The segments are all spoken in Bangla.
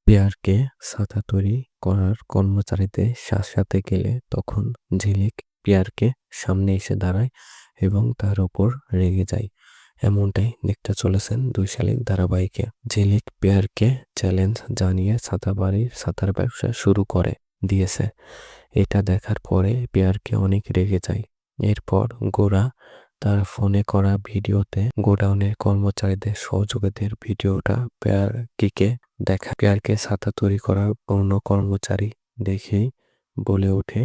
পেয়ারকে ছাতা তৈরি করার কর্মচারীদের শাসাতে গেলে তখন ঝিলিক পেয়ারকে সামনে এসে দাঁড়ায় এবং তার ওপর রেগে যায়। এমনটাই দেখতে চলেছেন ২ শালিক ধারাবাহিকে। ঝিলিক পেয়ারকে চ্যালেঞ্জ জানিয়ে ছাতার ব্যবসা শুরু করে দিয়েছে। এটা দেখার পরে পেয়ারকে অনেক রেগে যায়। এরপর গোরা তার ফোনে করা ভিডিওতে গোডাউনের কর্মচারীদের সহযোগীদের ভিডিওটা পেয়ারকে দেখা। পেয়ারকে ছাতা তৈরি করার অন্য কর্মচারী দেখেই বলে ওঠে,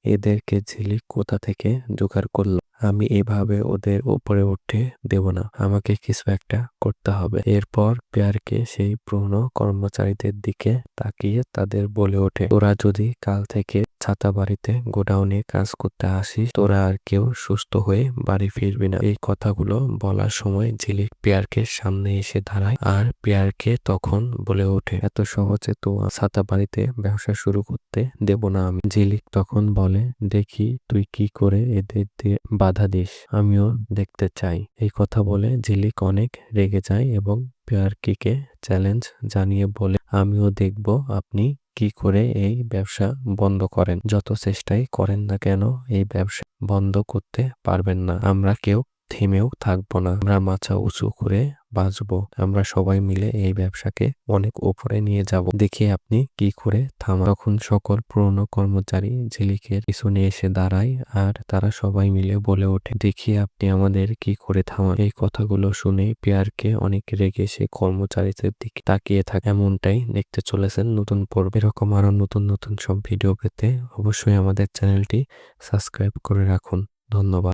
এদেরকে ঝিলিক কোথা থেকে জোগাড় করলো? আমি এভাবে ওদের উপরে উঠে দেব না, আমাকে কিছু একটা করতে হবে। এরপর পেয়ারকে সেই পুরনো কর্মচারীদের দিকে তাকিয়ে তাদের বলে ওঠে, তোরা যদি কাল থেকে ছাতা বাড়িতে গোডাউনে কাজ করতে আসিস, তোরা আর কেউ সুস্থ হয়ে বাড়ি ফিরবি না। এই কথাগুলো বলার সময় ঝিলিক পেয়ারকে সামনে এসে দাঁড়ায় আর পেয়ারকে তখন বলে ওঠে, এত সহজে তো ছাতা বাড়িতে ব্যবসা শুরু করতে দেব না আমি। ঝিলিক তখন বলে, দেখি তুই কি করে এদের দিয়ে বাধা দিস, আমিও দেখতে চাই। এই কথা বলে ঝিলিক অনেক রেগে যায় এবং পেয়ারকে চ্যালেঞ্জ জানিয়ে বলে, আমিও দেখব আপনি কি করে এই ব্যবসা বন্ধ করেন। যত চেষ্টাই করেন না কেন এই ব্যবসা বন্ধ করতে পারবেন না। আমরা কেউ থেমেও থাকবো না, আমরা মাথা উঁচু করে বাঁচবো। আমরা সবাই মিলে এই ব্যবসাকে অনেক উপরে নিয়ে যাব। দেখি আপনি কি করে থামান। তখন সকল পুরনো কর্মচারী ঝিলিকের পিছনে এসে দাঁড়ায় আর তারা সবাই মিলে বলে ওঠে, দেখি আপনি আমাদের কি করে থামান। এই কথাগুলো শুনে পেয়ারকে অনেক রেগে সে কর্মচারীদের দিকে তাকিয়ে থাকে। এমনটাই দেখতে চলেছেন নতুন পর্বে। এরকম আরো নতুন নতুন সব ভিডিও পেতে অবশ্যই আমাদের চ্যানেলটি সাবস্ক্রাইব করে রাখুন। ধন্যবাদ।